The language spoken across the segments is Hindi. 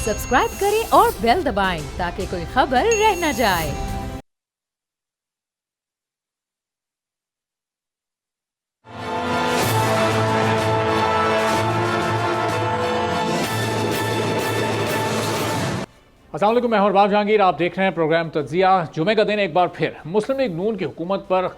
सब्सक्राइब करें और बेल दबाएं ताकि कोई खबर रह न जाए। अस्सलाम वालेकुम, मैं हूं अरबाज जहांगीर। आप देख रहे हैं प्रोग्राम तज्जिया। जुमे का दिन एक बार फिर मुस्लिम लीग नून की हुकूमत पर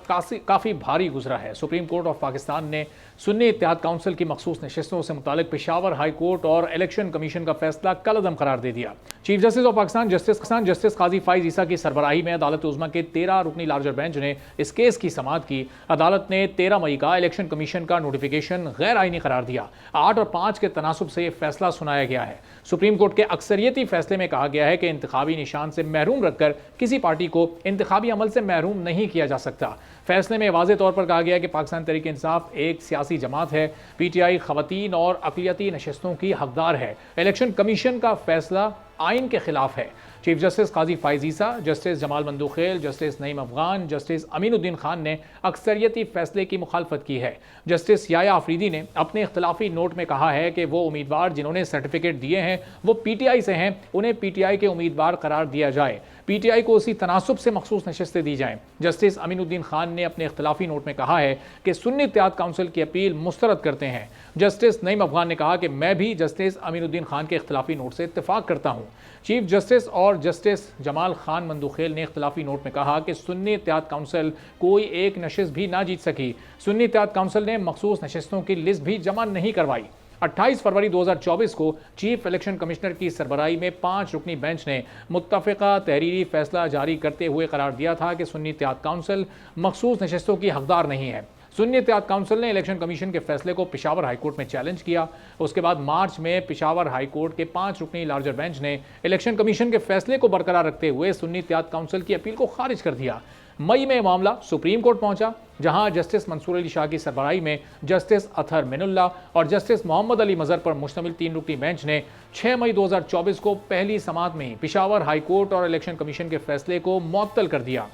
काफ़ी भारी गुजरा है। सुप्रीम कोर्ट ऑफ पाकिस्तान ने सुन्नी इत्तेहाद काउंसिल की मखसूस नशिस्तों से मुतालिक पेशावर हाई कोर्ट और इलेक्शन कमीशन का फैसला कलअदम करार दे दिया। Chief justice of Pakistan justice Qazi Faez Isa की सरबराही में अदालत उज़्मा के 13 रुकनी लार्जर बेंच ने इस केस की समाअत की। अदालत ने 13 मई का इलेक्शन कमीशन का नोटिफिकेशन गैर आईनी करार दिया। 8 और 5 के तनासुब से यह फैसला सुनाया गया है। सुप्रीम कोर्ट के अक्सरियती फैसले में कहा गया है कि इंतखाबी निशान से महरूम रखकर किसी पार्टी को इंतखाबी अमल से महरूम नहीं किया जा सकता। फैसले में वाज़ेह तौर पर कहा गया है कि पाकिस्तान तहरीक इंसाफ एक सियासी जमात है। पीटीआई खवातीन और अक़लियती नशिस्तों की हकदार है। इलेक्शन कमीशन का फैसला आइन के खिलाफ है। Chief justice Qazi Faez Isa, justice Jamal Mandokhail, justice Naeem Afghan, justice Aminuddin Khan ने अक्सरियती फैसले की मुखालफत की है। जस्टिस याया आफरीदी ने अपने इख्तलाफी नोट में कहा है कि वो उम्मीदवार जिन्होंने सर्टिफिकेट दिए हैं वो पीटीआई से हैं, उन्हें पीटीआई के उम्मीदवार करार दिया जाए। पीटीआई को उसी तनासुब से मखसूस नशिस्तें दी जाएं। जस्टिस अमीनुद्दीन खान ने अपने इख्तलाफी नोट में कहा है कि सुन्नी इत्तेहाद काउंसिल की अपील मुस्तरद करते हैं। जस्टिस नईम अफगान ने कहा कि मैं भी जस्टिस अमीनुद्दीन खान के इख्तलाफी नोट से इत्तेफाक करता हूँ। चीफ जस्टिस और जस्टिस जमाल खान मंदूखेल ने इख्तलाफी नोट में कहा कि सुन्नी इत्तेहाद काउंसिल कोई एक नशिस्त भी ना जीत सकी। सुन्नी इत्तेहाद काउंसिल ने मखसूस नशिस्तों की लिस्ट भी जमा नहीं करवाई। 28 फरवरी 2024 को चीफ इलेक्शन कमिश्नर की सरबराही में 5 रुकनी बेंच ने मुत्तफ़िका तहरीरी फैसला जारी करते हुए करार दिया था कि सुन्नी इत्तेहाद काउंसिल मखसूस नशिस्तों की हकदार नहीं है। सुन्नी इत्तेहाद काउंसिल ने इलेक्शन कमीशन के फैसले को पेशावर हाई कोर्ट में चैलेंज किया। उसके बाद मार्च में पेशावर हाई कोर्ट के 5 रुकनी लार्जर बेंच ने इलेक्शन कमीशन के फैसले को बरकरार रखते हुए सुन्नी इत्तेहाद काउंसिल की अपील को खारिज कर दिया। मई में मामला सुप्रीम कोर्ट पहुंचा, जहां जस्टिस मंसूर अली शाह की सरबराही में जस्टिस अतहर मिनुल्ला और जस्टिस मोहम्मद अली मजहर पर मुश्तमिल 3 रुकनी बेंच ने 6 मई 2024 को पहली समाअत में ही पेशावर हाई कोर्ट और इलेक्शन कमीशन के फैसले को मुअत्तल कर दिया।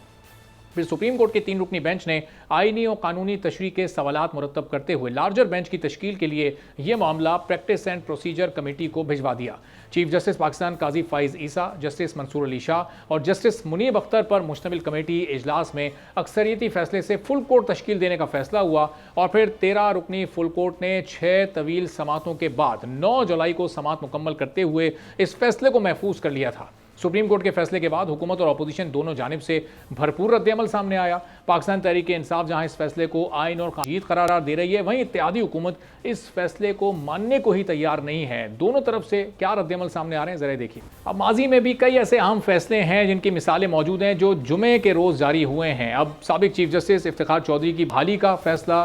फिर सुप्रीम कोर्ट के 3 रुकनी बेंच ने आईनी और कानूनी तशरीह के सवालात मुरतब करते हुए लार्जर बेंच की तश्कील के लिए यह मामला प्रैक्टिस एंड प्रोसीजर कमेटी को भिजवा दिया। चीफ जस्टिस पाकिस्तान काजी फाइज ईसा, जस्टिस मंसूर अली शाह और जस्टिस मुनीब अख्तर पर मुश्तमिल कमेटी इजलास में अक्सरियती फैसले से फुल कोर्ट तश्कील देने का फैसला हुआ और फिर 13 रुकनी फुल कोर्ट ने 6 तवील समातों के बाद 9 जुलाई को समात मुकम्मल करते हुए इस फैसले को महफूज कर लिया था। सुप्रीम कोर्ट के फैसले के बाद हुकूमत और अपोजिशन दोनों जानिब से भरपूर रद्दअमल सामने आया। पाकिस्तान तहरीक इंसाफ जहां इस फैसले को आइन और जीत करार दे रही है, वहीं इत्तेहादी हुकूमत इस फैसले को मानने को ही तैयार नहीं है। दोनों तरफ से क्या रद्दअमल सामने आ रहे हैं, जरा देखिए। अब माजी में भी कई ऐसे अहम फैसले हैं जिनकी मिसालें मौजूद हैं जो जुमे के रोज जारी हुए हैं। अब साबिक चीफ जस्टिस इफ्तिखार चौधरी की बहाली का फैसला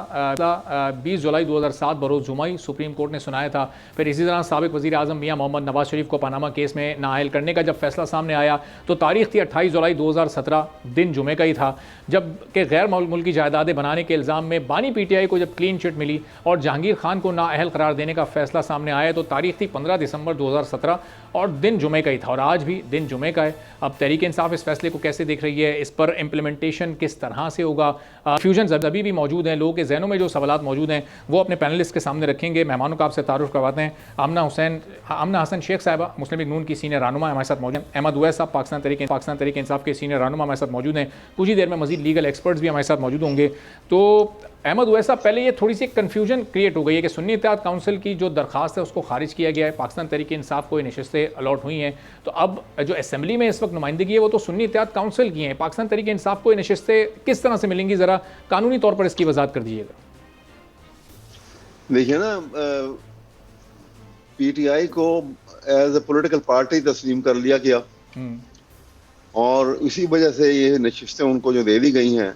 20 जुलाई 2007 बरोज जुमाई सुप्रीम कोर्ट ने सुनाया था। फिर इसी तरह साबिक वजीर आजम मियां मोहम्मद नवाज शरीफ को पनामा केस में नाअहल करने का जब फैसला सामने आया तो तारीख थी 28 जुलाई 2017, दिन जुमे का ही था, जब के गैर मुल्की जायदादें बनाने के इल्ज़ाम में बानी पीटीआई को जब क्लीन चिट मिली और जहांगीर खान को नाअहल करार देने का फैसला सामने आया तो तारीख थी 15 दिसंबर 2017 और दिन जुमे का ही था और आज भी दिन जुमे का है। अब तहरीक इंसाफ इस फैसले को कैसे देख रही है, इस पर इम्प्लीमेंटेशन किस तरह से होगा, फ्यूजन अभी भी मौजूद हैं। लोगों के जहनों में जो सवालात मौजूद हैं वो अपने पैनलिस्ट के सामने रखेंगे। मेहमानों का आपसे तारुफ करवाते हैं। आमना हसन शेख साहिबा मुस्लिम लीग नून की सीनियर रहनुमा हमारे साथ मौजूद हैं। अहमद उवैस साहब पाकिस्तान तहरीक इंसाफ के सीनियर रहनुमा हमारे साथ मौजूद हैं। कुछ ही देर में मजीद लीगल एक्सपर्ट्स भी हमारे साथ मौजूद होंगे। तो अहमद उवैस साहब, पहले ये थोड़ी सी कन्फ्यूजन क्रिएट हो गई है कि सुन्नी इत्तेहाद काउंसिल की जो दरखास्त है उसको खारिज किया गया है, पाकिस्तान तहरीक इंसाफ को ये नशिस्तें अलॉट हुई हैं, तो अब जो असेंबली में इस वक्त नुमाइंदगी है वो तो सुन्नी इत्तेहाद काउंसिल की है। पाकिस्तान तहरीक इंसाफ को ये नशिस्तें किस तरह से मिलेंगी, जरा कानूनी तौर पर इसकी वजाहत कर दीजिएगा। देखिए ना, पीटीआई को एज ए पॉलिटिकल पार्टी तस्लीम कर लिया गया और इसी वजह से ये नशिस्तें उनको जो दे दी गई हैं,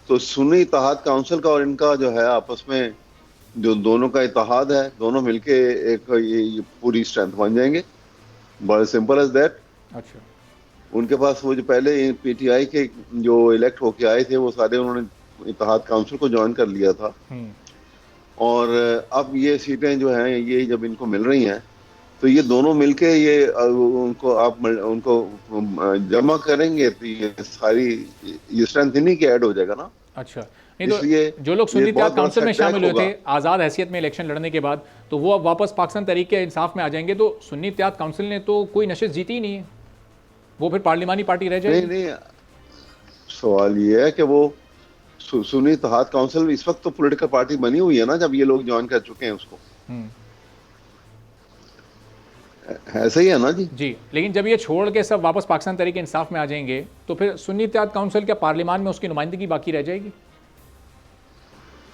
तो सुन्नी इत्तेहाद काउंसिल का और इनका जो है आपस में जो दोनों का इत्तेहाद है, दोनों मिलके एक ये पूरी स्ट्रेंथ बन जाएंगे। बड़ा सिंपल एज दैट। अच्छा, उनके पास वो जो पहले पीटीआई के जो इलेक्ट होके आए थे वो सारे उन्होंने इत्तेहाद काउंसिल को ज्वाइन कर लिया था और अब ये सीटें जो हैं ये जब इनको मिल रही हैं तो ये दोनों मिलके ये उनको जमा करेंगे तो ये सारी ये स्ट्रेंथ इन्हीं की ऐड हो जाएगा ना। अच्छा, नहीं तो इसलिए जो लोग सुन्नी इत्तेहाद काउंसिल में शामिल हुए थे होगा। आज़ाद हैसियत में इलेक्शन लड़ने के बाद, तो वो अब वापस पाकिस्तान तहरीक इंसाफ में आ जाएंगे, तो सुन्नी इत्तेहाद काउंसिल ने तो कोई नशिस्त जीती ही नहीं है, वो फिर पार्लिमानी पार्टी रह जाएगी। नहीं, सवाल ये है कि वो सुन्नी इत्तेहाद काउंसिल इस वक्त तो पॉलिटिकल पार्टी बनी हुई है ना, जब ये लोग ज्वाइन कर चुके हैं उसको। ऐसा ही है ना जी। लेकिन जब ये छोड़ के सब वापस पाकिस्तान तहरीक इंसाफ में आ जाएंगे, तो फिर सुन्नी इत्तेहाद काउंसिल क्या पार्लियामान में उसकी नुमाइंदगी बाकी रह जाएगी?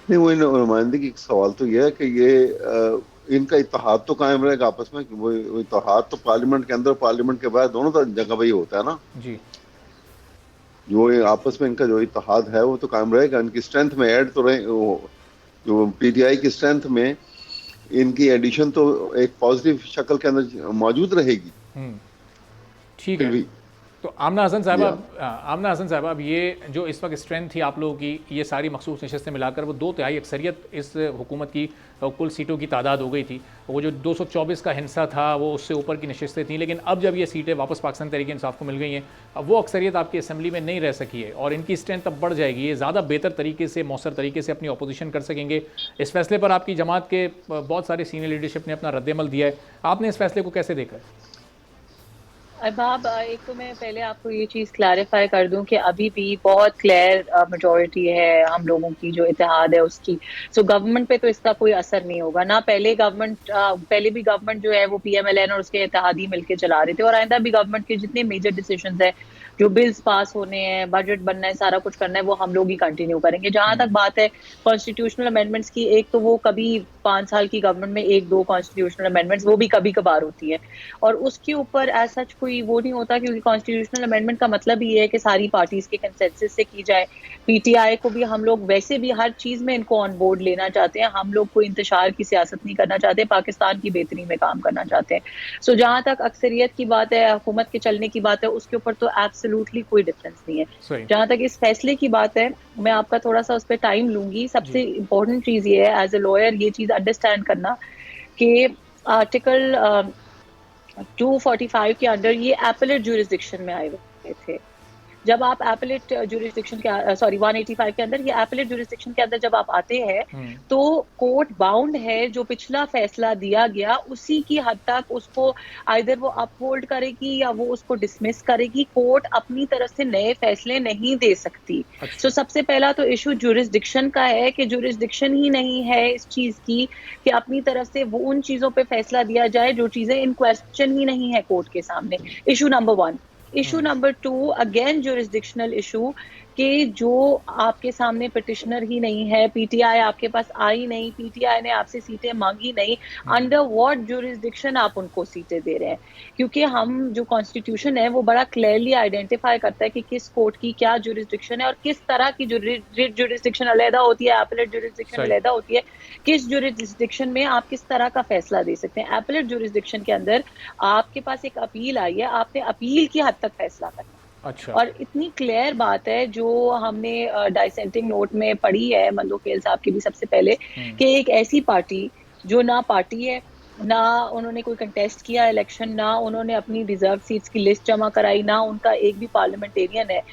नहीं, वही नुमाइंदगी का सवाल तो ये है कि ये इनका इत्तेहाद तो कायम रहेगा आपस में। वो इत्तेहाद तो पार्लियामेंट के अंदर, पार्लियामेंट के बाहर, दोनों जगह वही होता है ना जी। जो आपस में इनका जो इत्तेहाद है वो तो कायम रहेगा। इनकी स्ट्रेंथ में ऐड तो रहे, जो पीटीआई की स्ट्रेंथ में इनकी एडिशन तो एक पॉजिटिव शक्ल के अंदर मौजूद रहेगी। ठीक है। तो आमना हसन साहब, अब ये जो इस वक्त स्ट्रेंथ थी आप लोगों की, ये सारी मखसूस नशस्तें मिलाकर वो 2/3 अक्सरियत इस हुकूमत की कुल सीटों की तादाद हो गई थी। वो जो 224 का हिस्सा था वो उससे ऊपर की नशस्तें थी, लेकिन अब जब ये सीटें वापस पाकिस्तान तहरीक इंसाफ को मिल गई हैं, अब वो अक्सरियत आपकी असम्बली में नहीं रह सकी है और इनकी स्ट्रेंथ अब बढ़ जाएगी। ये ज़्यादा बेहतर तरीके से, मौसर तरीके से अपनी अपोजिशन कर सकेंगे। इस फैसले पर आपकी जमात के बहुत सारे सीनियर लीडरशिप ने अपना रद्दमल दिया है, आपने इस फैसले को कैसे देखा है? अहबाब, एक तो मैं पहले आपको ये चीज़ क्लैरिफाई कर दूं कि अभी भी बहुत क्लियर मेजॉरिटी है हम लोगों की जो इत्तेहाद है उसकी। सो गवर्नमेंट पे तो इसका कोई असर नहीं होगा ना। पहले भी गवर्नमेंट जो है वो पीएमएलएन और उसके इत्तेहादी मिलके चला रहे थे, और आइंदा भी गवर्नमेंट के जितने मेजर डिसीजंस है, जो बिल्स पास होने हैं, बजट बनना है, सारा कुछ करना है, वो हम लोग ही कंटिन्यू करेंगे। जहां तक बात है कॉन्स्टिट्यूशनल अमेंडमेंट्स की, एक तो वो कभी 5 साल की गवर्नमेंट में 1-2 कॉन्स्टिट्यूशनल अमेंडमेंट्स, वो भी कभी कभार होती है, और उसके ऊपर एज सच कोई वो नहीं होता, क्योंकि कॉन्स्टिट्यूशनल अमेंडमेंट का मतलब ही है कि सारी पार्टीज के कंसेंसस से की जाए। पीटीआई को भी हम लोग वैसे भी हर चीज में इनको ऑन बोर्ड लेना चाहते हैं। हम लोग कोई इंतशार की सियासत नहीं करना चाहते, पाकिस्तान की बेहतरी में काम करना चाहते हैं। सो जहां तक अक्सरियत की बात है, हुकूमत के चलने की बात है, उसके ऊपर तो एब्सोल्युटली कोई डिफरेंस नहीं है। जहां तक इस फैसले की बात है, मैं आपका थोड़ा सा उस पर टाइम लूंगी। सबसे इंपॉर्टेंट चीज ये है एज ए लॉयर ये चीज अंडरस्टैंड करना कि आर्टिकल 245 के अंडर ये एपेलेट ज्यूरिसडिक्शन में आए हुए थे। जब आप एपेलेट ज्यूरिसडिक्शन के 185 के अंदर, ये एपेलेट ज्यूरिसडिक्शन के अंदर जब आप आते हैं तो कोर्ट बाउंड है, जो पिछला फैसला दिया गया उसी की हद तक उसको आइदर वो अपहोल्ड करेगी या वो उसको डिसमिस करेगी। कोर्ट अपनी तरफ से नए फैसले नहीं दे सकती। सो सबसे पहला तो इशू ज्यूरिसडिक्शन का है कि ज्यूरिसडिक्शन ही नहीं है इस चीज की कि अपनी तरफ से वो उन चीजों पे फैसला दिया जाए जो चीजें इन क्वेश्चन ही नहीं है कोर्ट के सामने। Issue number 1। Issue number 2, again jurisdictional issue, कि जो आपके सामने पिटिशनर ही नहीं है, पीटीआई आपके पास आई नहीं, पीटीआई ने आपसे सीटें मांगी नहीं, अंडर व्हाट ज्यूरिसडिक्शन आप उनको सीटें दे रहे हैं? क्योंकि हम जो कॉन्स्टिट्यूशन है वो बड़ा क्लियरली आइडेंटिफाई करता है कि किस कोर्ट की क्या ज्यूरिसडिक्शन है और किस तरह की ज्यूरिसडिक्शन अलहदा होती है, एपेलेट ज्यूरिसडिक्शन अलहदा होती है, किस ज्यूरिसडिक्शन में आप किस तरह का फैसला दे सकते हैं। एपेलेट ज्यूरिसडिक्शन के अंदर आपके पास एक अपील आई है, आपने अपील की हद तक फैसला करना। अच्छा। और इतनी क्लियर बात है जो हमने डाइसेंटिंग नोट में पढ़ी है मंदो खेल साहब की भी सबसे पहले, कि एक ऐसी पार्टी जो ना पार्टी है, ना उन्होंने कोई कंटेस्ट किया इलेक्शन, ना उन्होंने अपनी रिजर्व सीट्स की लिस्ट जमा कराई, ना उनका एक भी पार्लियामेंटेरियन है,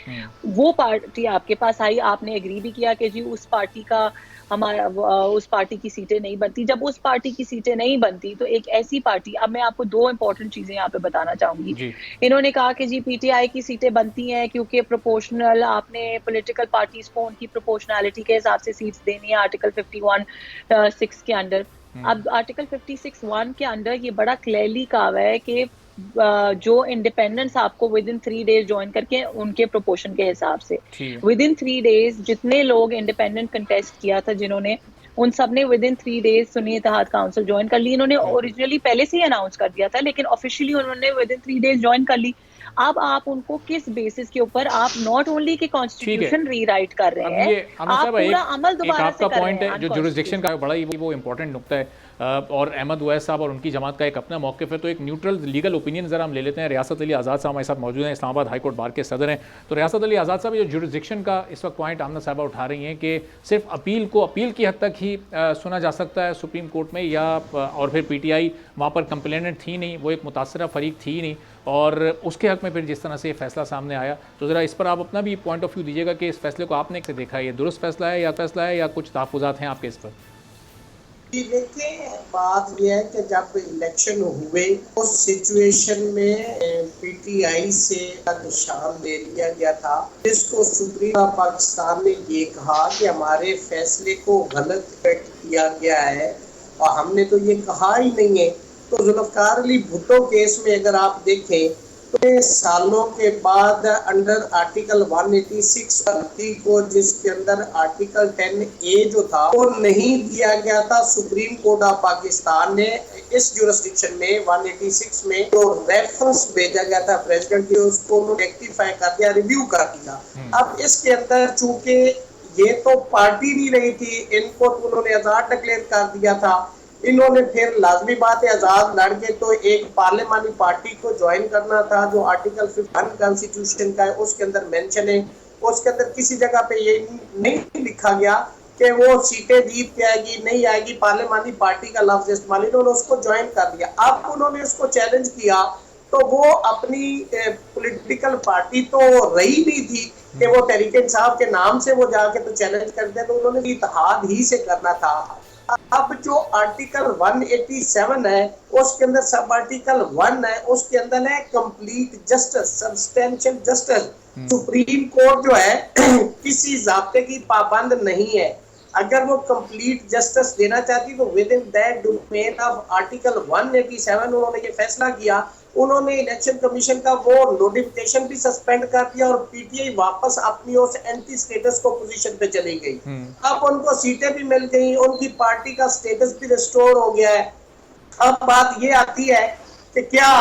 वो पार्टी आपके पास आई, आपने एग्री भी किया कि जी उस पार्टी का उस पार्टी की सीटें नहीं बनती। जब उस पार्टी की सीटें नहीं बनती तो एक ऐसी पार्टी, अब मैं आपको 2 इंपॉर्टेंट चीजें यहाँ पे बताना चाहूंगी। इन्होंने कहा कि जी पीटीआई की सीटें बनती हैं क्योंकि प्रोपोर्शनल, आपने पॉलिटिकल पार्टीज को उनकी प्रोपोर्शनैलिटी के हिसाब से सीट्स देनी है आर्टिकल 51(6) के अंडर। अब आर्टिकल 56(1) के अंडर ये बड़ा क्लियरली कहा हुआ है कि जो इंडिपेंडेंट्स आपको विद इन 3 डेज ज्वाइन करके उनके प्रोपोर्शन के हिसाब से, विद इन 3 डेज जितने लोग इंडिपेंडेंट कंटेस्ट किया था जिन्होंने, उन सब ने within 3 days Sunni Ittehad council join कर ली। इन्होंने ओरिजिनली पहले से ही अनाउंस कर दिया था, लेकिन ऑफिशियली उन्होंने विद इन 3 डेज ज्वाइन कर ली। अब आप उनको किस बेसिस के ऊपर, आप नॉट ओनली के कॉन्स्टिट्यूशन रीराइट कर रहे हैं, आप पूरा अमल दोबारा से कर रहे हैं। जो ज्यूरिसडिक्शन का बड़ा ही वो इंपॉर्टेंट नुकता है, और अहमद उवैस साहब और उनकी जमात का एक अपना मौक़िफ़ है। तो एक न्यूट्रल लीगल ओपिनियन ज़रा हम ले लेते हैं। रियासत अली आज़ाद साहब हमारे साथ मौजूद हैं, इस्लामाबाद हाई कोर्ट बार के सदर हैं। तो रियासत अली आज़ाद साहब, जो जुरिस्डिक्शन का इस वक्त पॉइंट आमना साहबा उठा रही हैं कि सिर्फ अपील की हद तक ही सुना जा सकता है सुप्रीम कोर्ट में, या और फिर PTI वहाँ पर कंप्लेनेंट थी नहीं, वो एक मुतासरा फरीक थी नहीं, और उसके हक़ में फिर जिस तरह से ये फैसला सामने आया, तो ज़रा इस पर आप अपना भी पॉइंट ऑफ व्यू दीजिएगा कि इस फैसले को आपने कैसे देखा है, ये दुरुस्त फैसला है या कुछ तहफ़्फ़ुज़ात हैं आपके इस पर? देखिए, बात यह है कि जब इलेक्शन हुए उस सिचुएशन में PTI से निशान दे दिया गया था, जिसको सुप्रीम पाकिस्तान ने ये कहा कि हमारे फैसले को गलत किया गया है और हमने तो ये कहा ही नहीं है। तो जुल्फ़िकार अली भुट्टो केस में अगर आप देखें तो सालों के बाद अंडर आर्टिकल 186 को, जिसके अंदर आर्टिकल 10A जो था वो नहीं दिया गया था, सुप्रीम कोर्ट ऑफ पाकिस्तान ने इस जुरिस्डिक्शन में 186 में जो रेफरेंस भेजा गया था प्रेसिडेंट की, उसको उन्होंने रेक्टिफाई कर दिया, रिव्यू कर दिया। अब इसके अंदर चूंकि ये तो पार्टी नहीं रही थी, इनको तो उन्होंने आजाद डिक्लेयर कर दिया था, इन्होंने फिर लाजमी बात है आजाद लड़ के तो एक पार्लियामानी पार्टी को ज्वाइन करना था, जो आर्टिकल 51 कॉन्स्टिट्यूशन का है उसके अंदर मेंशन है। उसके अंदर किसी जगह पे ये नहीं लिखा गया कि वो सीटें जीत के आएगी नहीं आएगी, पार्लियामानी पार्टी का लफ्ज इस्तेमाल, इन्होंने उसको ज्वाइन कर दिया। अब उन्होंने उसको चैलेंज किया तो वो अपनी पॉलिटिकल पार्टी तो रही नहीं थी कि वो तहरीक इंसाफ के नाम से वो जाके तो चैलेंज करते, तो उन्होंने इत्तेहाद ही से करना था। अब जो आर्टिकल 187 है उसके अंदर सब आर्टिकल 1 है, उसके अंदर है complete justice, substantial justice. Supreme court जो है किसी ज़ाब्ते की पाबंद नहीं है, अगर वो कंप्लीट जस्टिस देना चाहती तो with in that domain of article 187 उन्होंने ये फैसला किया। उन्होंने इलेक्शन कमीशन का वो नोटिफिकेशन भी सस्पेंड कर दिया और PTI वापस अपनी उस एंटी स्टेटस को पोजीशन पे चली गई। अब उनको सीटें भी मिल गई, उनकी पार्टी का स्टेटस भी रिस्टोर हो गया है। अब बात ये आती है कि क्या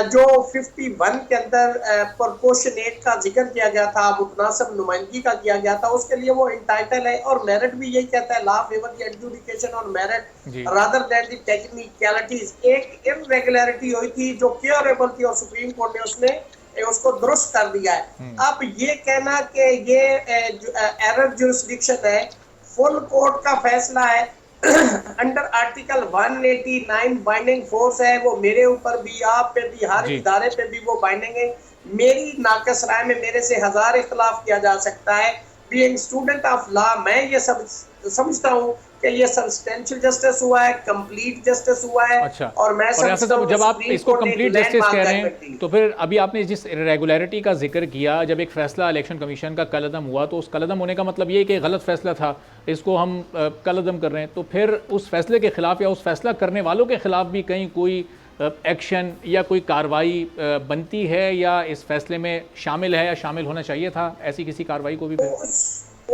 जो 51 के अंदर प्रोपोर्शनेट का जिक्र किया गया था, मुतनासिब नुमाइंदगी का किया गया था, उसके लिए वो इंटाइटल है, और मेरिट भी यही कहता है, law favour the adjudication on merit rather than the technicalities. एक इरेगुलरिटी हुई थी जो क्योरेबल थी और सुप्रीम कोर्ट ने उसको दुरुस्त कर दिया है। अब ये कहना कि ये एरर जुरिस्डिक्शन है, फुल कोर्ट का फैसला है, अंडर आर्टिकल 189 बाइंडिंग फोर्स है, वो मेरे ऊपर भी, आप पे भी, हर इदारे पे भी वो बाइंडिंग है। मेरी नाकस राय में मेरे से 1000 इख्तलाफ किया जा सकता है। बीइंग स्टूडेंट ऑफ लॉ मैं ये सब समझता हूँ कि ये सब्सटेंशियल जस्टिस हुआ है, कंप्लीट जस्टिस हुआ है। अच्छा। और मैं समझता हूँ जब आप इसको कंप्लीट जस्टिस कह रहे हैं, तो फिर अभी आपने जिस इरेगुलरिटी का जिक्र किया, जब एक फैसला इलेक्शन कमीशन का कलअदम हुआ, तो उस कलअदम होने का मतलब ये कि गलत फैसला था, इसको हम कलअदम कर रहे हैं, तो फिर उस फैसले के खिलाफ या उस फैसला करने वालों के खिलाफ भी कहीं कोई एक्शन या कोई कार्रवाई बनती है, या इस फैसले में शामिल है या शामिल होना चाहिए था ऐसी किसी कार्रवाई को भी?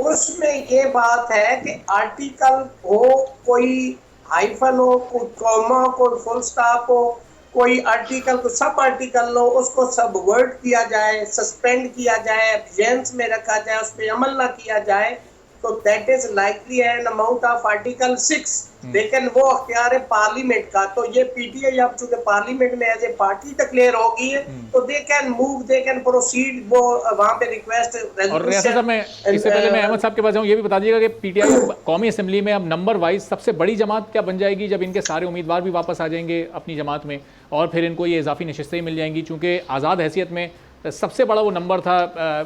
उसमें ये बात है कि आर्टिकल हो, कोई हाइफन हो, कोई कॉमा, कोई फुल स्टॉप हो, कोई आर्टिकल को सब आर्टिकल हो, उसको सबवर्ट किया जाए, सस्पेंड किया जाए, एब्जेंस में रखा जाए, उस पर अमल ना किया जाए, तो that is likely an amount of article 6। लेकिन वो अख्तियार है पार्लियामेंट का, तो ये PTI अब चूंकि पार्लियामेंट में एज ए पार्टी डिक्लेयर हो गई है, तो they can move, they can proceed, वो वहां पे रिक्वेस्ट। और रियासत साहब, मैं इससे पहले मैं अहमद साहब के पास जाऊं, ये भी बता दीजिएगा कि PTI कौमी असेंबली में अब नंबर वाइज सबसे बड़ी जमात क्या बन जाएगी, जब इनके सारे उम्मीदवार भी वापस आ जाएंगे अपनी जमात में, और फिर इनको ये इजाफी नशिस्तें मिल जाएंगी, चूंकि आज़ाद हैसियत में सबसे बड़ा वो नंबर था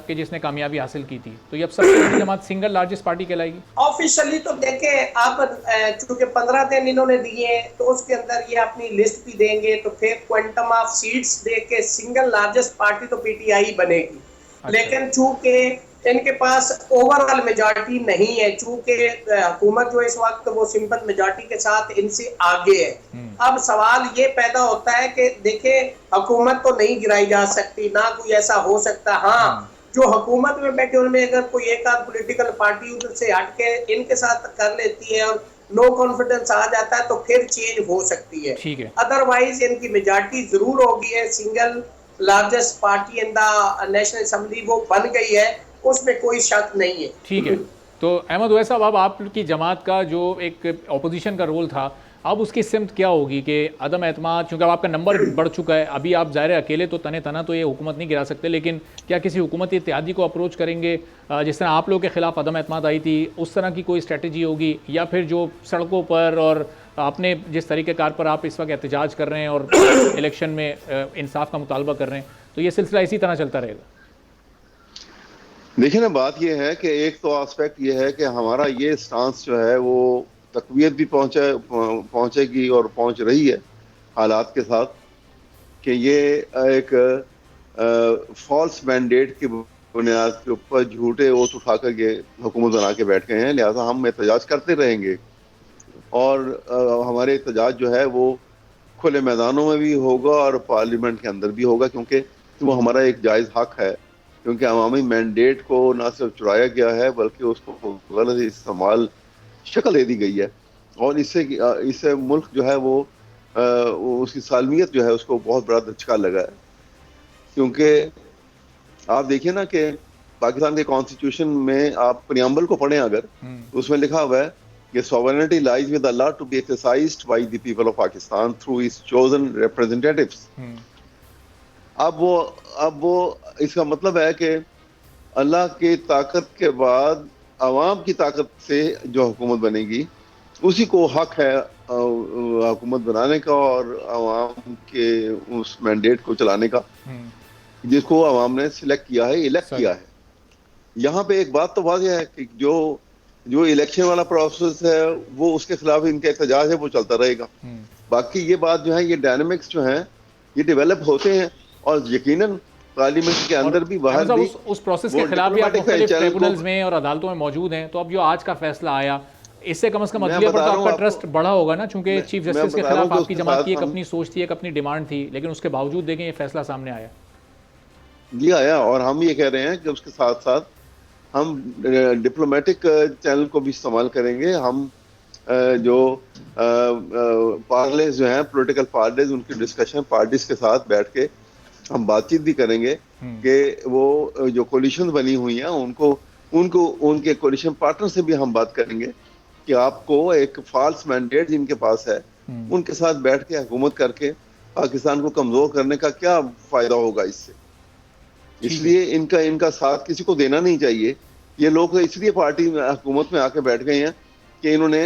कि जिसने कामयाबी हासिल की थी, तो ये अब सबसे बड़ी जमात सिंगल लार्जेस्ट पार्टी कहलाएगी? ऑफिशियली तो देखें आप, चूंकि 15 दिन इन्होंने दिए, तो उसके अंदर ये अपनी लिस्ट भी देंगे, तो फिर क्वांटम ऑफ सीट्स दे के सिंगल लार्जेस्ट पार्टी तो PTI बनेगी। अच्छा। लेकिन चूंकि इनके पास ओवरऑल मेजॉरिटी नहीं है, चूंकि हुकूमत जो इस वक्त वो सिंपल मेजॉरिटी के साथ इनसे आगे है। अब सवाल ये पैदा होता है कि देखिए, हुकूमत तो नहीं गिराई जा सकती, ना कोई ऐसा हो सकता। हाँ, जो हुकूमत में बैठे उनमें अगर कोई एक आध पॉलिटिकल पार्टी उधर से हट के इनके साथ कर लेती है और नो कॉन्फिडेंस आ जाता है, तो फिर चेंज हो सकती है। ठीक है। अदरवाइज इनकी मेजॉरिटी जरूर होगी है, single largest party in the national assembly वो बन गई है, उसमें कोई शक नहीं है। ठीक है। तो अहमद उवैस साहब, अब आपकी जमात का जो एक ऑपोजिशन का रोल था, अब उसकी सिमत क्या होगी कि अदम एतमाद, चूँकि अब आपका नंबर बढ़ चुका है, अभी आप ज़ाहिर है अकेले तो तने तना तो ये हुकूमत नहीं गिरा सकते, लेकिन क्या किसी हुकूमती इत्तेहादी को अप्रोच करेंगे जिस तरह आप लोगों के ख़िलाफ़ अदम एतमाद आई थी, उस तरह की कोई स्ट्रेटजी होगी, या फिर जो सड़कों पर और अपने जिस तरीक़ेकार पर आप इस वक्त एहतजाज कर रहे हैं और इलेक्शन में इंसाफ का मुतालबा कर रहे हैं, तो ये सिलसिला इसी तरह चलता रहेगा? देखिए ना, बात ये है कि एक तो एस्पेक्ट ये है कि हमारा ये स्टांस जो है वो तकवीत भी पहुंचेगी और पहुंच रही है हालात के साथ, कि ये एक फॉल्स मैंडेट की बुनियाद के ऊपर झूठे ओथ उठाकर ये हुकूमत बना के बैठ गए हैं। लिहाजा हम एहतजाज करते रहेंगे और हमारे एहतजाज जो है वो खुले मैदानों में भी होगा और पार्लियामेंट के अंदर भी होगा, क्योंकि वो हमारा एक जायज़ हक है, क्योंकि अवामी मैंडेट को ना सिर्फ चुराया गया है बल्कि उसको गलत इस्तेमाल शक्ल दे दी गई है, और इससे मुल्क जो है वो उसकी सालमियत जो है उसको बहुत बड़ा धचका लगा है। क्योंकि आप देखिए ना कि पाकिस्तान के कॉन्स्टिट्यूशन में आप प्रियम्बल को पढ़ें अगर, उसमें लिखा हुआ है कि sovereignty lies with the law to be exercised by the people of Pakistan through its chosen representatives. अब वो इसका मतलब है कि अल्लाह की ताकत के बाद अवाम की ताकत से जो हुकूमत बनेगी उसी को हक है हुकूमत बनाने का और अवाम के उस मैंडेट को चलाने का जिसको अवाम ने सिलेक्ट किया है, इलेक्ट किया है। यहाँ पे एक बात तो वाज़ेह है कि जो इलेक्शन वाला प्रोसेस है वो उसके खिलाफ इनका एहतजाज है वो चलता रहेगा। बाकी ये बात जो है, ये डायनामिक्स जो हैं ये डेवलप होते हैं और यकीनन पार्लियामेंट के अंदर भी बाहर भी उस प्रोसेस के खिलाफ भी आप मुख्तलिफ ट्रिब्यूनल्स में और अदालतों में मौजूद हैं। तो अब जो आज का फैसला आया, इससे कम से कम अदलिया पर तो आपका ट्रस्ट बढ़ा होगा ना, चूंकि चीफ जस्टिस के खिलाफ आपकी जमात की एक अपनी सोच थी, एक अपनी डिमांड थी, लेकिन उसके बावजूद देखें ये फैसला सामने आया। जी आया, और हम ये कह रहे हैं कि उसके साथ साथ हम डिप्लोमेटिक चैनल को भी इस्तेमाल करेंगे। हम जो पार्लेज जो हैं पॉलिटिकल पार्टीज, उनकी डिस्कशन पार्टीज के साथ बैठ के हम बातचीत भी करेंगे कि वो जो कोलिशन बनी हुई हैं उनको उनके कोलिशन पार्टनर से भी हम बात करेंगे कि आपको एक फॉल्स मैंडेट जिनके पास है उनके साथ बैठ के हुकूमत करके पाकिस्तान को कमजोर करने का क्या फायदा होगा इससे। इसलिए इनका साथ किसी को देना नहीं चाहिए। ये लोग तो इसलिए पार्टी में हुकूमत में आके बैठ गए हैं कि इन्होंने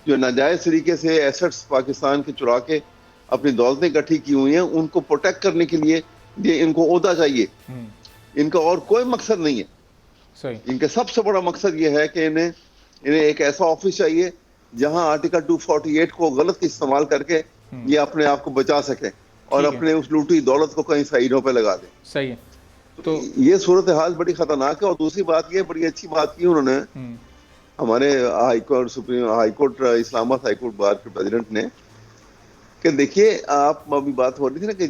जो नाजायज तरीके से एसेट्स पाकिस्तान के चुरा के अपनी दौलतें इकट्ठी की हुई हैं उनको प्रोटेक्ट करने के लिए ये इनको ओहदा चाहिए। इनका और कोई मकसद नहीं है। सही। इनका सबसे बड़ा मकसद ये है कि इन्हें एक ऐसा ऑफिस चाहिए जहां आर्टिकल 248 को गलत इस्तेमाल करके ये अपने आप को बचा सके और अपने उस लूटी दौलत को कहीं साइडों पे लगा दे। सही है। तो ये सूरत हाल बड़ी खतरनाक है। और दूसरी बात ये बड़ी अच्छी बात की उन्होंने हमारे high court, supreme high court, Islamabad high court bar के प्रेसिडेंट ने, कि देखिए आप अभी बात हो रही थी ना कि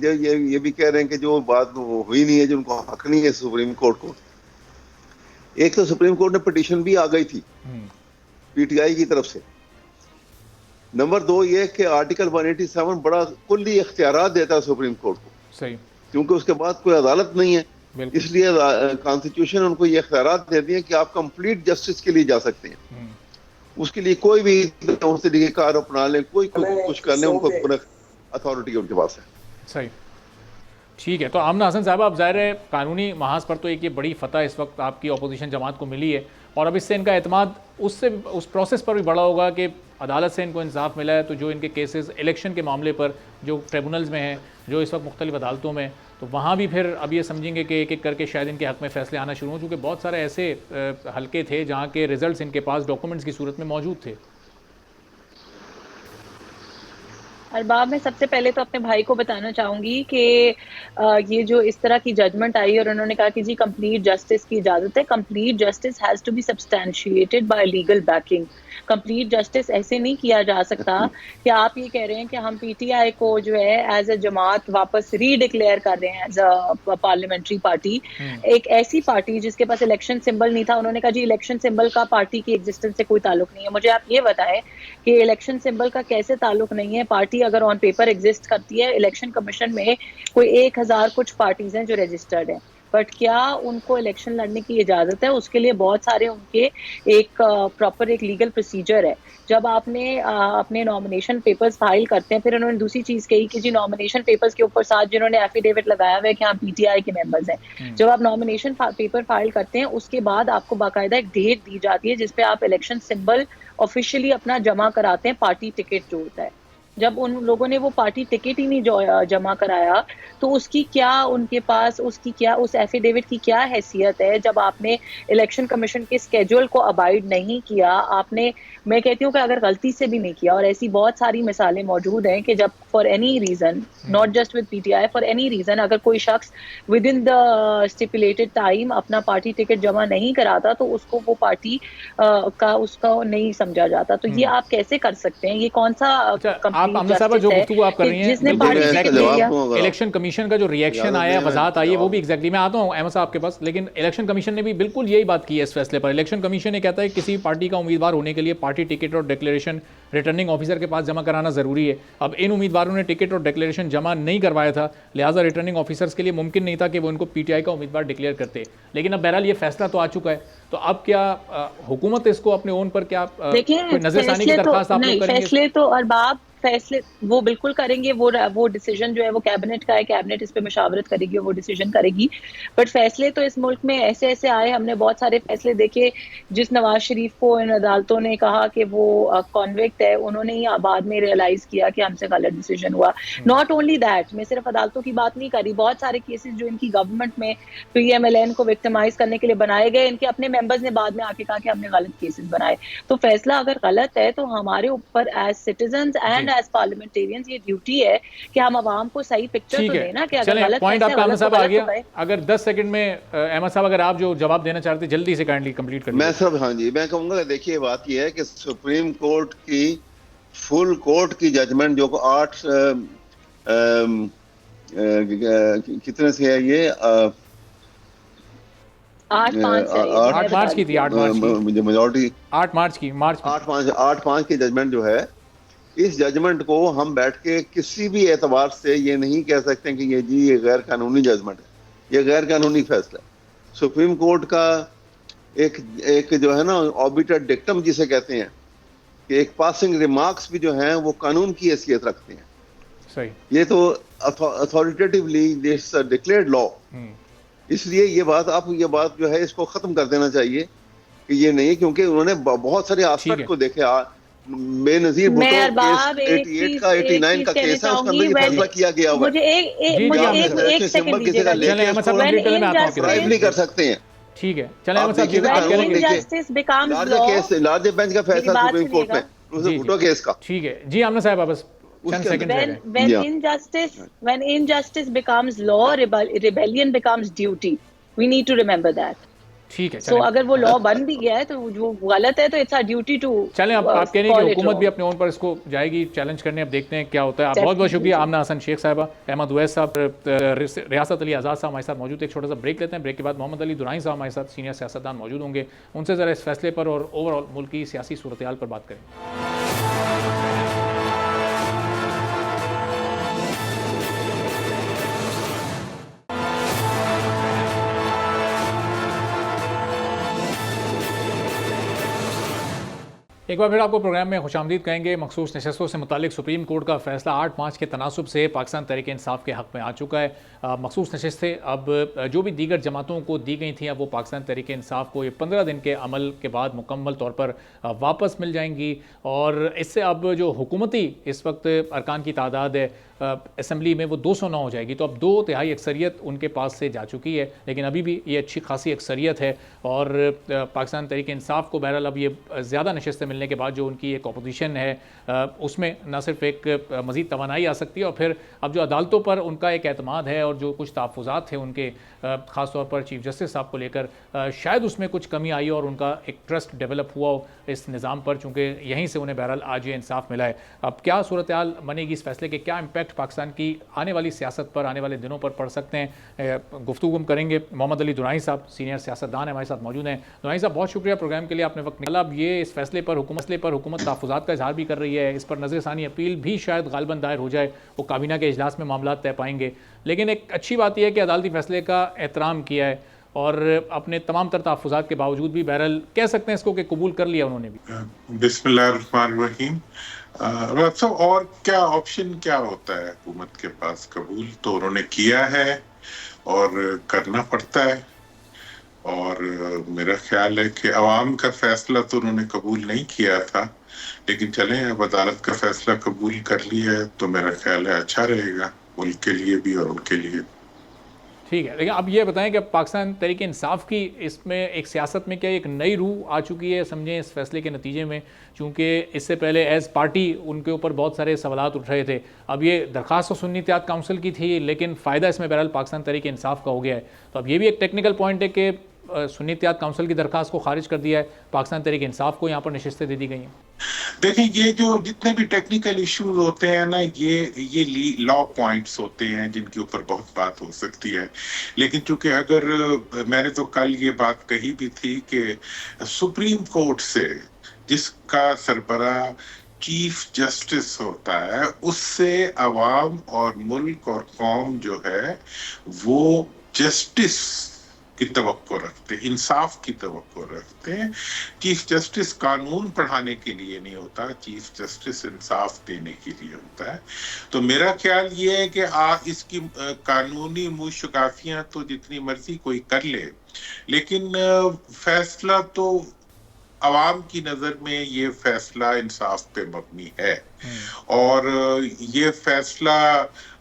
ये भी कह रहे हैं कि जो बात हुई नहीं है, जो उनको हक नहीं है सुप्रीम कोर्ट को। एक तो सुप्रीम कोर्ट ने पिटीशन भी आ गई थी पीटीआई की तरफ से। नंबर 2 ये कि आर्टिकल 187 बड़ा कुल्ली इख्तियारात देता है सुप्रीम कोर्ट को। सही। क्योंकि उसके बाद कोई अदालत नहीं है, इसलिए कॉन्स्टिट्यूशन उनको ये इख्तियारात दे दिए कि आप कंप्लीट जस्टिस के लिए जा सकते हैं। उसके लिए कोई भी कार अपना लें, कोई कुछ कर लें, उनको पूरा अथॉरिटी उनके पास है। सही। ठीक है। तो आमना हसन साहब, अब ज़ाहिर है कानूनी महाज पर तो एक ये बड़ी फतह इस वक्त आपकी अपोजिशन जमात को मिली है, और अब इससे इनका एतमाद उस प्रोसेस पर भी बड़ा होगा कि अदालत से इनको इंसाफ मिला है। तो जो इनके केसेस इलेक्शन के मामले पर जो ट्रिब्यूनल्स में हैं, जो इस वक्त मुख्तलिफ अदालतों में, तो वहाँ भी फिर अब ये समझेंगे कि एक एक करके शायद इनके हक़ में फ़ैसले आना शुरू हों, चूँकि बहुत सारे ऐसे हल्के थे जहाँ के रिजल्ट्स इनके पास डॉक्यूमेंट्स की सूरत में मौजूद थे। अरबाब, मैं सबसे पहले तो अपने भाई को बताना चाहूँगी कि ये जो इस तरह की जजमेंट आई और उन्होंने कहा कि जी कंप्लीट जस्टिस की इजाज़त है। Complete justice has to be substantiated by legal backing. Complete justice ऐसे नहीं किया जा सकता कि आप ये कह रहे हैं कि हम पीटीआई को जो है एज अ जमात वापस रीडिक्लेयर कर रहे हैं एज अ पार्लियामेंट्री पार्टी। एक ऐसी पार्टी जिसके पास इलेक्शन सिंबल नहीं था, उन्होंने कहा जी इलेक्शन सिंबल का पार्टी की एग्जिस्टेंस से कोई ताल्लुक नहीं है। मुझे आप ये बताएं कि इलेक्शन सिंबल का कैसे ताल्लुक नहीं है? पार्टी अगर ऑन पेपर एग्जिस्ट करती है, इलेक्शन कमीशन में कोई 1000 कुछ पार्टीज हैं जो रजिस्टर्ड हैं। बट क्या उनको इलेक्शन लड़ने की इजाज़त है, उसके लिए बहुत सारे उनके एक प्रॉपर एक लीगल प्रोसीजर है। जब आपने अपने नॉमिनेशन पेपर्स फाइल करते हैं, फिर उन्होंने दूसरी चीज़ कही कि जी नॉमिनेशन पेपर्स के ऊपर साथ जिन्होंने एफिडेविट लगाया हुआ है कि हाँ पीटीआई के मेंबर्स हैं। जब आप नॉमिनेशन पेपर फाइल करते हैं, उसके बाद आपको बाकायदा एक डेट दी जाती है जिसपे आप इलेक्शन सिंबल ऑफिशियली अपना जमा कराते हैं, पार्टी टिकट जो होता है। जब उन लोगों ने वो पार्टी टिकट ही नहीं जमा कराया, तो उसकी क्या उनके पास उसकी क्या उस एफिडेविट की क्या हैसियत है? जब आपने इलेक्शन कमीशन के स्केड्यूल को अबाइड नहीं किया, आपने, मैं कहती हूँ कि अगर गलती से भी नहीं किया, और ऐसी बहुत सारी मिसालें मौजूद हैं कि जब for any reason, not just with PTI, for any reason अगर कोई शख्स within the stipulated time अपना पार्टी टिकट जमा नहीं कराता, तो उसको वो पार्टी का उसका नहीं समझा जाता। तो ये आप कैसे कर सकते हैं? ये कौन सा आप आमना साहब जो गुफ्तगू आप कर रही हैं, जिसने पार्टी टिकट दिया? इलेक्शन कमीशन का जो रिएक्शन आया, वजाहत आई है, वो भी एग्जैक्टली मैं आता हूँ अहमद साहब के पास, लेकिन इलेक्शन कमीशन ने भी बिल्कुल यही बात की है इस फैसले पर। इलेक्शन कमीशन ने कहता है किसी पार्टी का उम्मीदवार होने के लिए पार्टी टिकट और डिक्लेरेशन रिटर्निंग ऑफिसर के पास जमा कराना जरूरी है। अब इन उम्मीदवारों ने टिकट और डिक्लेरेशन जमा नहीं करवाया था, लिहाजा रिटर्निंग ऑफिसर्स के लिए मुमकिन नहीं था कि वो इनको पीटीआई का उम्मीदवार डिक्लेयर करते। लेकिन अब बहरहाल ये फैसला तो आ चुका है, तो अब क्या हुकूमत इसको अपने ओन पर क्या नजरसानी की दरखास्त आप लोग करेंगे? फैसले तो अरबाब फैसले वो बिल्कुल करेंगे, वो डिसीजन जो है वो कैबिनेट का है, कैबिनेट इस पे मशावरत करेगी और वो डिसीजन करेगी। बट फैसले तो इस मुल्क में ऐसे ऐसे आए, हमने बहुत सारे फैसले देखे। जिस नवाज शरीफ को इन अदालतों ने कहा कि वो कॉन्विक्ट है, उन्होंने ही बाद में रियलाइज किया कि हमसे गलत डिसीजन हुआ। नॉट ओनली दैट, मैं सिर्फ अदालतों की बात नहीं कर रही, बहुत सारे केसेस जो इनकी गवर्नमेंट में PMLN को विक्टिमाइज करने के लिए बनाए गए, इनके अपने मेंबर्स ने बाद में आके कहा कि हमने गलत केसेस बनाए। तो फैसला अगर गलत है तो हमारे ऊपर as citizen and as parliamentarians ये ड्यूटी है कि हम आवाम को सही पिक्चर तो देना कि अगर गलत पॉइंट आपका अहमद साहब आ गया। तो अगर 10 सेकंड में अहमद साहब अगर आप जो जवाब देना चाहते जल्दी से काइंडली कंप्लीट करिए। मैं सब, हाँ जी, मैं कहूंगा कि देखिए बात यह है कि सुप्रीम कोर्ट की फुल कोर्ट की जजमेंट जो 8 कितने से है ये 8 मार्च की थी, 8 मार्च की मेजॉरिटी 8 मार्च की जजमेंट जो है, इस जजमेंट को हम बैठ के किसी भी एतबार से ये नहीं कह सकते कि ये गैर कानूनी जजमेंट है, ये गैर कानूनी फैसला है। सुप्रीम कोर्ट का एक जो है ना ऑबिटर डिक्टम जिसे कहते हैं, कि एक पासिंग रिमार्क्स भी जो हैं वो कानून की हैसियत रखते हैं। सही, ये तो अथॉरिटेटिवली दिस डिक्लेयर्ड लॉ। इसलिए ये बात जो है इसको खत्म कर देना चाहिए कि ये नहीं, क्योंकि उन्होंने बहुत सारे एस्पेक्ट को देखे। बेनजीर भुट्टो केस 88 का 89 का केस है, उसके अंदर ये फैसला किया गया हुआ है। मुझे एक सेकंड दीजिएगा, ड्राइव नहीं कर सकते हैं। ठीक है, चलें अहमद साहब, लार्जर बेंच का फैसला सुप्रीम कोर्ट में भुट्टो केस का। ठीक है जी, आमना साहब बस चंद second. when injustice becomes law, rebellion becomes duty. We need to remember that. ठीक है, so अगर वो लॉ बन भी गया है तो जो गलत है तो इट्स अ ड्यूटी टू। चलें, अब आप कह रहे हैं कि हुकूमत भी अपने ओन पर इसको जाएगी चैलेंज करने, अब देखते हैं क्या होता है। आप बहुत बहुत शुक्रिया आमना हसन शेख साहबा, अहमद उवैस साहब, रियासत अली आज़ाद साहब हमारे साथ मौजूद। एक छोटा सा ब्रेक लेते हैं, ब्रेक के बाद मोहम्मद अली दुरानी साहब हमारे साथ सीनियर सियासतदान मौजूद होंगे, उनसे ज़रा इस फैसले पर और ओवरऑल मुल्क की सियासी सूरत हाल पर बात करेंगे। एक बार फिर आपको प्रोग्राम में खुशामदीद कहेंगे। मखसूस नशस्तों से मुतालिक सुप्रीम कोर्ट का फैसला 8 मार्च के तनासुब से पाकिस्तान तहरीक इंसाफ के हक़ में आ चुका है। मखसूस नशस्तें अब जो भी दीगर जमातों को दी गई थी, अब वो पाकिस्तान तहरीक इंसाफ को ये 15 दिन के अमल के बाद मुकम्मल तौर पर वापस मिल जाएंगी। और इससे अब जो हुकूमती इस वक्त अरकान की तादाद है असम्बली में वो 209 हो जाएगी। तो अब 2/3 अक्सरियत उनके पास से जा चुकी है, लेकिन अभी भी ये अच्छी खासी अक्सरियत है। और पाकिस्तान तहरीक इंसाफ को बहरहाल अब ये ज़्यादा नशस्तें मिलने के बाद जो उनकी एक अपोजिशन है उसमें न सिर्फ एक मज़ीद तवानाई आ सकती है, और फिर अब जो अदालतों पर उनका एक एतमाद है और जो कुछ तहफ़्फ़ुज़ात थे उनके ख़ास तौर पर चीफ जस्टिस साहब को लेकर, शायद उसमें कुछ कमी आई और उनका एक ट्रस्ट डेवलप हुआ इस निज़ाम पर, चूँकि यहीं से उन्हें बहरहाल आज ये इंसाफ मिला है। अब क्या सूरत हाल बनेगी इस फैसले के, क्या इम्पैक्ट पाकिस्तान की आने वाली सियासत पर आने वाले दिनों पर पड़ सकते हैं, गुफ्तगू हम करेंगे। मोहम्मद अली दुरानी साहब सीनियर सियासतदान हमारे साथ मौजूद हैं। दुरानी साहब बहुत शुक्रिया प्रोग्राम के लिए, आपने वक्त निकाला। अब ये इस फैसले पर मसले पर हुकूमत तहफ़्फ़ुज़ात का इजहार भी कर रही है। इस पर नज़रसानी अपील भी शायद गालिबन दायर हो जाए, वो काबीना के इजलास में मामला तय पाएंगे। लेकिन एक अच्छी बात यह है कि अदालती फ़ैसले का एहतराम किया है और अपने तमाम तर तहफ़्फ़ुज़ात के बावजूद भी बहरहाल कह सकते हैं इसको कि कबूल कर लिया उन्होंने भी। बिस्मिल्लाहिर्रहमानिर्रहीम। साहब, और क्या ऑप्शन क्या होता है हुकूमत के पास? कबूल तो उन्होंने किया है और करना पड़ता है। और मेरा ख्याल है कि अवाम का फैसला तो उन्होंने कबूल नहीं किया था, लेकिन चलें अब अदालत का फैसला कबूल कर लिया है तो मेरा ख्याल है अच्छा रहेगा मुल्क के लिए भी और उनके लिए। ठीक है, लेकिन अब ये बताएं कि पाकिस्तान तहरीक इंसाफ की इसमें एक सियासत में क्या एक नई रूह आ चुकी है समझें इस फैसले के नतीजे में? चूँकि इससे पहले एज़ पार्टी उनके ऊपर बहुत सारे सवालात उठ रहे थे। अब ये दरख्वास्त तो सुन्नी इत्तेहाद काउंसिल की थी, लेकिन फ़ायदा इसमें बहरहाल पाकिस्तान तहरीक इंसाफ का हो गया है। तो अब ये भी एक टेक्निकल पॉइंट है कि सुन्नी इत्तेहाद काउंसिल की दरख्वास्त को खारिज कर दिया है, पाकिस्तान तहरीक इंसाफ को यहाँ पर नशिस्तें दे दी गई हैं। देखिए, ये जो जितने भी टेक्निकल इश्यूज होते हैं ना, ये लॉ पॉइंट्स होते हैं जिनके ऊपर बहुत बात हो सकती है। लेकिन चूंकि अगर मैंने तो कल ये बात कही भी थी कि सुप्रीम कोर्ट से जिसका सरबरा चीफ जस्टिस होता है, उससे अवाम और मुल्क और कौम जो है वो जस्टिस की तवक्को रखते, इंसाफ की तवक्को रखते हैं। चीफ जस्टिस कानून पढ़ाने के लिए नहीं होता, चीफ जस्टिस इंसाफ देने के लिए होता है। तो मेरा ख्याल ये है कि इसकी कानूनी मुशगाफियां तो जितनी मर्जी कोई कर ले, लेकिन फैसला तो अवाम की नजर में ये फैसला इंसाफ पे मबनी है। और ये फैसला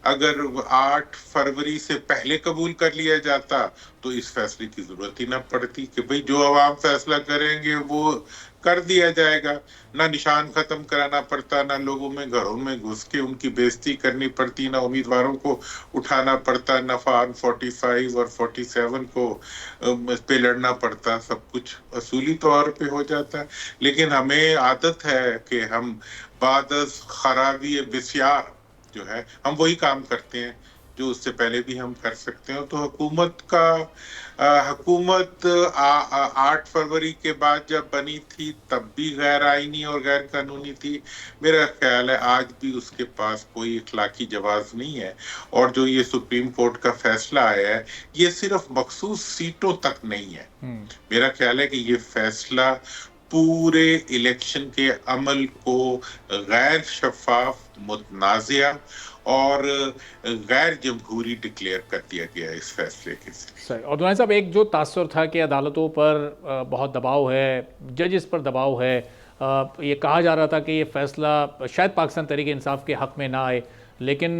अगर 8 फरवरी से पहले कबूल कर लिया जाता तो इस फैसले की जरूरत ही ना पड़ती कि भाई जो अवाम फैसला करेंगे वो कर दिया जाएगा। ना निशान खत्म कराना पड़ता, ना लोगों में घरों में घुस के उनकी बेइज्जती करनी पड़ती, ना उम्मीदवारों को उठाना पड़ता, ना फॉर्म 45 और 47 को पे लड़ना पड़ता। सब कुछ असूली तौर पे हो जाता है। लेकिन हमें आदत है कि हम बादस खराबी बिस्यार जो है, हम वही काम करते हैं जो उससे पहले भी हम कर सकते हैं। तो हुकूमत 8 फरवरी के बाद जब बनी थी तब भी गैर आईनी और गैर कानूनी थी। मेरा ख्याल है आज भी उसके पास कोई इखलाकी जवाब नहीं है। और जो ये सुप्रीम कोर्ट का फैसला आया है, ये सिर्फ मखसूस सीटों तक नहीं है। मेरा ख्याल है कि ये फैसला पूरे इलेक्शन के अमल को गैर शफाफ, मुतनाज़िया और गैर जमहूरी डिक्लेयर कर दिया गया है इस फैसले के से। और दुआई साहब, एक जो तासुर था कि अदालतों पर बहुत दबाव है, जजेस पर दबाव है, ये कहा जा रहा था कि ये फैसला शायद पाकिस्तान तहरीक इंसाफ के हक़ में ना आए, लेकिन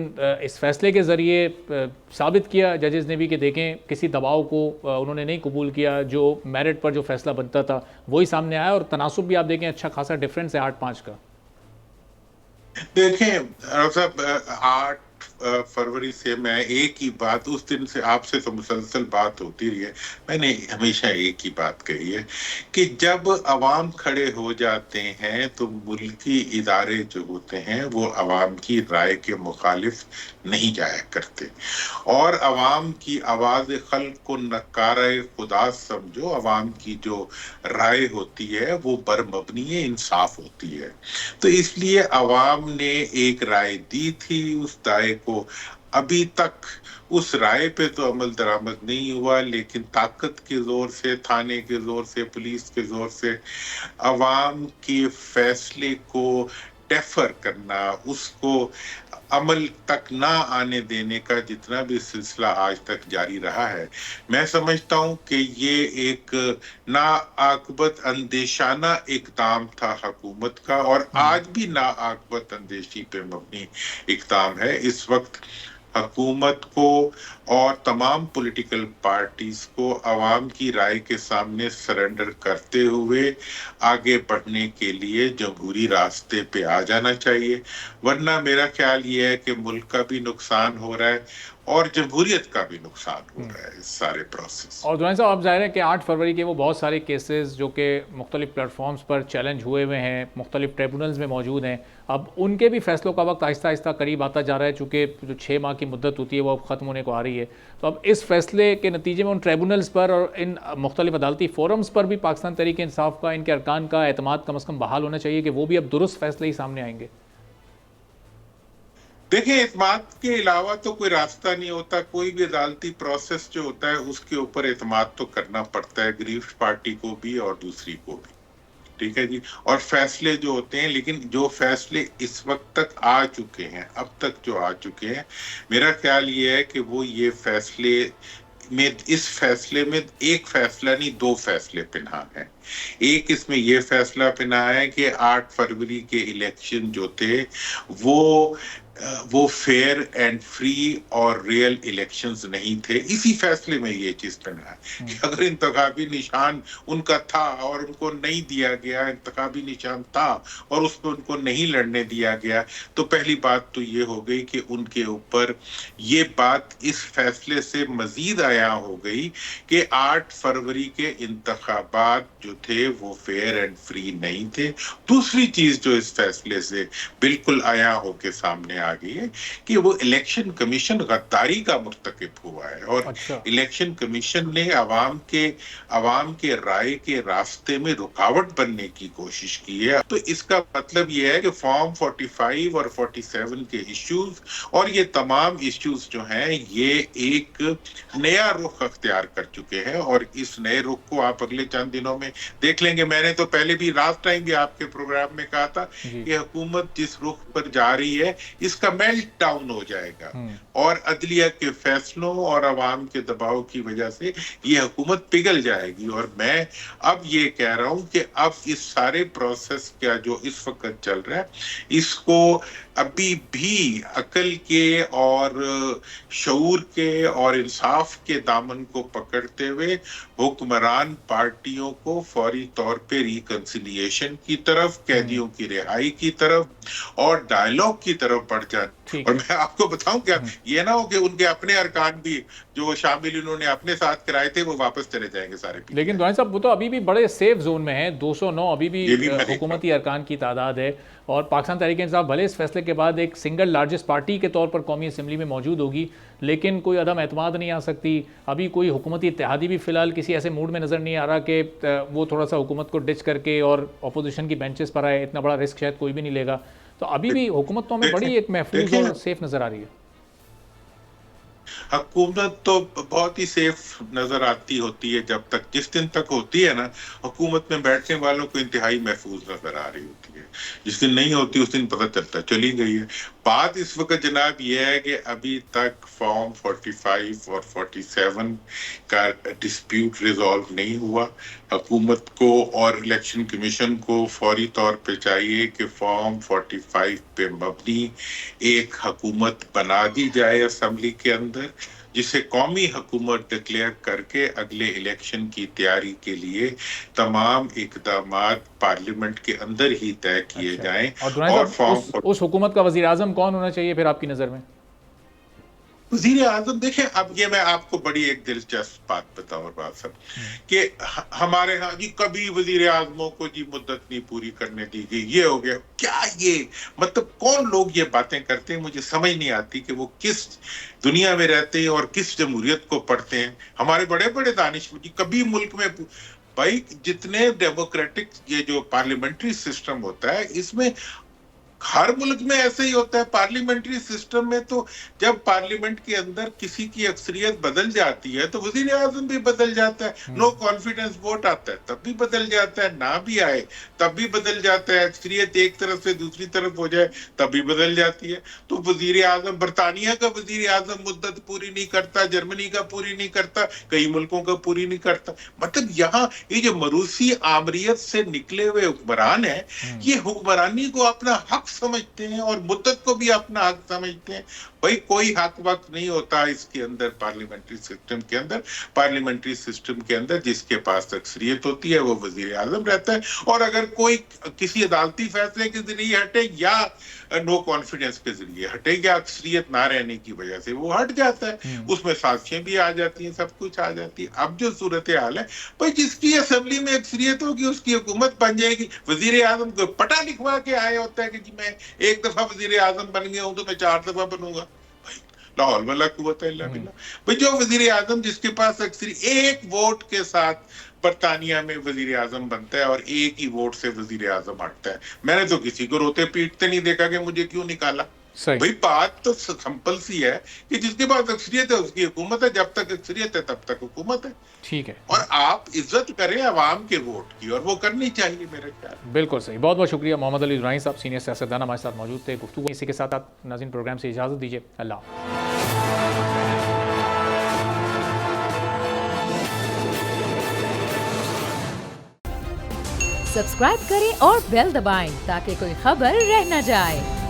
इस फैसले के ज़रिए साबित किया जजेस ने भी कि देखें किसी दबाव को उन्होंने नहीं कबूल किया। जो मेरिट पर जो फैसला बनता था वही सामने आया और तनासुब भी आप देखें अच्छा खासा डिफरेंस है 8-5 का। देखें साहब, 8 फरवरी से मैं एक ही बात, उस दिन से आपसे तो मुसलसल बात होती रही है, मैंने हमेशा एक ही बात कही है कि जब अवाम खड़े हो जाते हैं तो मुल्की इदारे जो होते हैं वो अवाम की राय के मुखालिफ नहीं जाया करते। और अवाम की आवाज़ खल्क को नकारे खुदा समझो, अवाम की जो राय होती है वो बरमबनी इंसाफ होती है। तो इसलिए अवाम ने एक राय दी थी, उस राय को अभी तक उस राय पे तो अमल दरामद नहीं हुआ, लेकिन ताकत के जोर से, थाने के जोर से, पुलिस के जोर से अवाम के फैसले को डेफर करना, उसको अमल तक ना आने देने का जितना भी सिलसिला आज तक जारी रहा है, मैं समझता हूं कि ये एक नाआकबत अंदेशाना इक़दाम था हुकूमत का, और आज भी नाआकबत अंदेशी पे मबनी इक़दाम है। इस वक्त हुकूमत को और तमाम पॉलिटिकल पार्टीज को अवाम की राय के सामने सरेंडर करते हुए आगे बढ़ने के लिए जमहूरी रास्ते पे आ जाना चाहिए। वरना मेरा ख्याल ये है कि मुल्क का भी नुकसान हो रहा है और जमहूरियत का भी नुकसान हो रहा है इस सारे प्रोसेस। और दुरानी साहब, आप जाहिर है कि 8 फरवरी के वो बहुत सारे केसेस जो कि मुख्तलिफ प्लेटफॉर्म्स पर चैलेंज हुए हुए हैं, मुख्तलिफ ट्रिब्यूनल्स में मौजूद हैं, अब उनके भी फैसलों का वक्त आहिस्ता आहिस्ता करीब आता जा रहा है, चूँकि जो 6 माह की मुद्दत होती है वो अब ख़त्म होने को आ रही है। तो अब इस फैसले के नतीजे में उन ट्रिब्यूनल्स पर और इन मुख्तलिफ अदालती फोरम्स पर भी पाकिस्तान तहरीक इंसाफ का, इनके अरकान का एतमाद कम अज़ कम बहाल होना चाहिए कि वो भी अब दुरुस्त फैसले ही सामने आएंगे। देखिए, एतमाद के अलावा तो कोई रास्ता नहीं होता। कोई भी अदालती प्रोसेस जो होता है उसके ऊपर एतमाद तो करना पड़ता है, ग्रीव्ड पार्टी को भी और दूसरी को भी, ठीक है जी। और फैसले जो होते हैं, लेकिन जो फैसले इस वक्त तक आ चुके हैं, अब तक जो आ चुके हैं, मेरा ख्याल ये है कि वो ये फैसले में, इस फैसले में एक फैसला नहीं 2 फैसले पिना है। एक इसमें ये फैसला पिना है कि 8 फरवरी के इलेक्शन जो थे वो फेयर एंड फ्री और रियल इलेक्शंस नहीं थे। इसी फैसले में ये चीज पिना है कि अगर इंतखाबी निशान उनका था और उनको नहीं दिया गया, इंतखाबी निशान था और उसमें उनको नहीं लड़ने दिया गया, तो पहली बात तो ये हो गई कि उनके ऊपर ये बात इस फैसले से मजीद आया हो गई कि 8 फरवरी के इंतखाबात जो थे वो फेयर एंड फ्री नहीं थे। दूसरी चीज जो इस फैसले से बिल्कुल आया हो के सामने आ गई है कि वो इलेक्शन कमीशन गद्दारी का मुर्तकिब हुआ है और इलेक्शन कमीशन ने आवाम के राय के रास्ते में रुकावट बनने की कोशिश की है। तो इसका मतलब ये है कि फॉर्म 45 और 47 के इश्यूज और ये तमाम इश्यूज जो हैं ये एक नया रुख अख्तियार कर चुके हैं और इस नए रुख को आप अगले चंद दिनों में देख लेंगे। मैंने तो पहले भी लास्ट टाइम भी आपके प्रोग्राम में कहा था कि हुकूमत जिस रुख पर जा रही है इसका मेल्ट डाउन हो जाएगा और अदलिया के फैसलों और अवाम के दबाव की वजह से ये हुकूमत पिघल जाएगी। और मैं अब ये कह रहा हूं कि अब इस सारे प्रोसेस का जो इस वक्त चल रहा है इसको अभी भी अकल के और शऊर के और इंसाफ के दामन को पकड़ते हुए हुक्मरान पार्टियों को फौरी तौर पे रिकंसिलिएशन की तरफ, कैदियों की रिहाई की तरफ और डायलॉग की तरफ बढ़ जाए। और मैं आपको बताऊं क्या, ये ना हो कि उनके अपने अरकान भी जो शामिल उन्होंने अपने साथ कराए थे वो वापस चले जाएंगे सारे। लेकिन दुआनी साहब, वो तो अभी भी बड़े सेफ जोन में है। 209 अभी भी हुकूमती अरकान की तादाद है और पाकिस्तान तहरीक इंसाफ भले इस फैसले के बाद एक सिंगल लार्जेस्ट पार्टी के तौर पर कौमी असम्बली में मौजूद होगी, लेकिन कोई अदम एतमाद नहीं आ सकती। अभी कोई हुकूमती इत्तेहादी भी फिलहाल किसी ऐसे मूड में नज़र नहीं आ रहा कि वो थोड़ा सा हुकूमत को डिच करके और अपोजिशन की बेंचेस पर आए। इतना बड़ा रिस्क शायद कोई भी नहीं लेगा। तो अभी भी हुकूमत तो हमें बड़ी एक महफूज और सेफ नज़र आ रही है। हुकूमत तो बहुत ही सेफ नजर आती होती है जब तक, जिस दिन तक होती है ना हुकूमत में बैठने वालों को इंतहाई महफूज नजर आ रही होती है। जिस दिन नहीं होती उस दिन पता चलता है चली गई है। बात इस वक्त जनाब यह है कि अभी तक फॉर्म 45 और 47 का डिस्प्यूट रिजॉल्व नहीं हुआ। हुकूमत को और इलेक्शन कमीशन को फौरी तौर पे चाहिए कि फॉर्म 45 पे मबनी एक हुकूमत बना दी जाए असेंबली के अंदर, जिसे कौमी हुकूमत डिक्लेयर करके अगले इलेक्शन की तैयारी के लिए तमाम इकदामात पार्लियामेंट के अंदर ही तय किए जाएं। और फॉर्म उस हुकूमत का वजीर आजम कौन होना चाहिए फिर आपकी नजर में? वजीर आजम, देखें अब ये मैं आपको बड़ी एक दिलचस्प बात बताऊं बात सब कि हमारे यहाँ जी कभी वजीर आजमों को जी मुद्दत नहीं पूरी करने दी गई, ये हो गया। क्या ये मतलब कौन लोग ये बातें करते हैं? मुझे समझ नहीं आती कि वो किस दुनिया में रहते हैं और किस जमहूरियत को पढ़ते हैं। हमारे बड़े बड़े दानिशमंद जी कभी मुल्क में, भाई जितने डेमोक्रेटिक ये जो पार्लियामेंट्री सिस्टम होता है इसमें हर मुल्क में ऐसे ही होता है। पार्लियामेंट्री सिस्टम में तो जब पार्लियामेंट के अंदर किसी की अक्सरियत बदल जाती है तो वजीर आजम भी बदल जाता है। नो कॉन्फिडेंस वोट आता है तब भी बदल जाता है, ना भी आए तब भी बदल जाता है। अक्सरियत एक तरफ से दूसरी तरफ हो जाए तब भी बदल जाती है। तो वजीर आजम, बरतानिया का वजीर आजम मुद्दत पूरी नहीं करता, जर्मनी का पूरी नहीं करता, कई मुल्कों का पूरी नहीं करता। मतलब यहाँ ये जो मरूसी आमरियत से निकले हुए हुक्मरान है, ये हुक्मरानी को अपना हक समझते हैं और मुद्दत को भी अपना हक समझते हैं। भाई कोई हक वक्त नहीं होता इसके अंदर, पार्लियामेंट्री सिस्टम के अंदर। पार्लियामेंट्री सिस्टम के अंदर जिसके पास अक्सरियत होती है वो वजीर आजम रहता है, और अगर कोई किसी अदालती फैसले के जरिए हटे या नो कॉन्फिडेंस के जरिए हटे या अक्सरियत ना रहने की वजह से वो हट जाता है, उसमें साजिशें भी आ जाती हैं, सब कुछ आ जाती है। अब जो सूरत हाल है भाई, जिसकी असेंबली में अक्सरियत होगी उसकी हुकूमत बन जाएगी। वजीर आजम को पटा लिखवा के आया होता है कि जी मैं एक दफा वजीर आजम बन गया हूं तो मैं 4 दफा बनूंगा। लाहौल वाला कुव्वत इल्ला बिल्लाह। भाई जो वजीर आजम जिसके पास अक्सर एक वोट के साथ बरतानिया में वजीर आजम बनता है और एक ही वोट से वजीर आजम हटता है, मैंने तो किसी को रोते पीटते नहीं देखा कि मुझे क्यों निकाला। भाई बात तो सिंपल सी है कि जिसके पास अक्सरियत है उसकी हुकूमत है, जब तक अक्सरियत है तब तक हुकूमत है। ठीक है, और आप इज्जत करें अवाम के वोट की, और वो करनी चाहिए मेरे ख्याल। बिल्कुल सही। बहुत बहुत शुक्रिया मोहम्मद अली इब्राहिम साहब, सीनियर सियासतदान हमारे साथ मौजूद थे। गुफ्तगू इसी के साथ आप नाज़रीन प्रोग्राम से इजाज़त दीजिए। अल्लाह। सब्सक्राइब करें और बेल दबाएं ताकि कोई खबर रह न जाए।